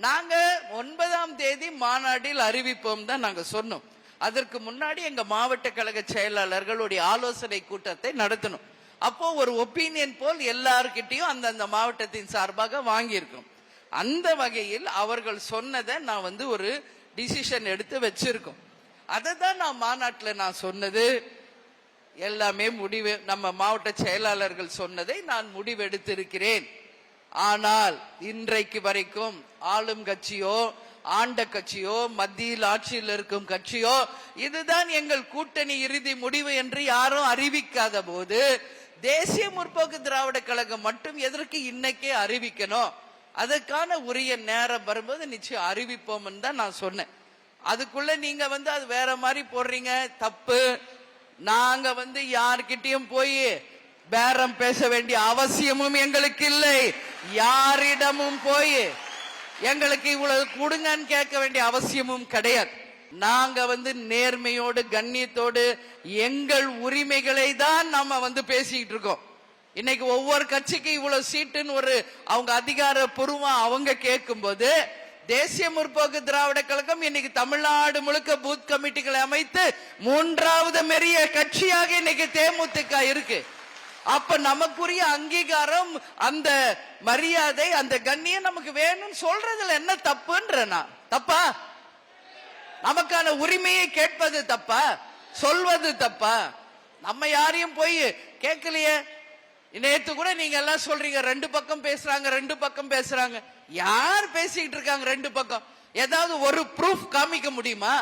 நாங்க 9ஆம் தேதி மாநாட்டில் அறிவிப்போம் தான் நாங்க சொன்னோம். அதற்கு முன்னாடி எங்க மாவட்ட கழக செயலாளர்களுடைய ஆலோசனை கூட்டத்தை நடத்தணும். அப்போ ஒரு ஒப்பீனியன் போல் எல்லார்கிட்டையும் அந்தந்த மாவட்டத்தின் சார்பாக வாங்கியிருக்கோம். அந்த வகையில் அவர்கள் சொன்னதை நான் ஒரு டிசிஷன் எடுத்து வச்சிருக்கோம். அதை தான் நான் மாநாட்டில் நான் சொன்னது எல்லாமே முடிவு. நம்ம மாவட்ட செயலாளர்கள் சொன்னதை நான் முடிவெடுத்திருக்கிறேன். ஆனால் இன்றைக்கு வரைக்கும் ஆளும் கட்சியோ ஆண்ட கட்சியோ மத்தியில் ஆட்சியில் இருக்கும் கட்சியோ இதுதான் எங்கள் கூட்டணி இறுதி முடிவு என்று யாரும் அறிவிக்காத போது தேசிய முற்போக்கு திராவிட கழகம் மட்டும் எதற்கு இன்னைக்கே அறிவிக்கணும்? அதுக்கான உரிய நேரம் வரும்போது நிச்சயம் அறிவிப்போம் தான் நான் சொன்னேன். அதுக்குள்ள நீங்க அது வேற மாதிரி போடுறீங்க, தப்பு. நாங்க யார்கிட்டயும் போய் பேரம் பேச வேண்டிய அவசியமும் எங்களுக்கு இல்லை. யாரிடமும் போய் எங்களுக்கு இவ்வளவு கொடுங்கன்னு கேட்க வேண்டிய அவசியமும் கிடையாது. நாங்க நேர்மையோடு கண்ணியத்தோடு எங்கள் உரிமைகளை தான் நாம பேசிக்கிட்டு இருக்கோம். இன்னைக்கு ஒவ்வொரு கட்சிக்கு இவ்வளவு சீட்டுன்னு அவங்க அதிகாரப்பூர்வமா அவங்க கேட்கும் போது தேசிய முற்போக்கு திராவிட கழகம் இன்னைக்கு தமிழ்நாடு முழுக்க பூத் கமிட்டிகளை அமைத்து 3வது பெரிய கட்சியாக இன்னைக்கு தேமுதிக இருக்கு. அப்ப நமக்குரிய அங்கீகாரம், அந்த மரியாதை, அந்த கண்ணியம் நமக்கு வேணும்னு சொல்றதுல என்ன தப்புன்றா? தப்பா? நமக்கான உரிமையை கேட்பது தப்பா? சொல்வது தப்பா? நம்ம யாரையும் போய் கேட்கலையே. நேத்து கூட நீங்க எல்லாம் சொல்றீங்க ரெண்டு பக்கம் பேசுறாங்க. யார் பேசிக்கிட்டு இருக்காங்க ரெண்டு பக்கம்? ஏதாவது ஒரு ப்ரூஃப் காமிக்க முடியுமா?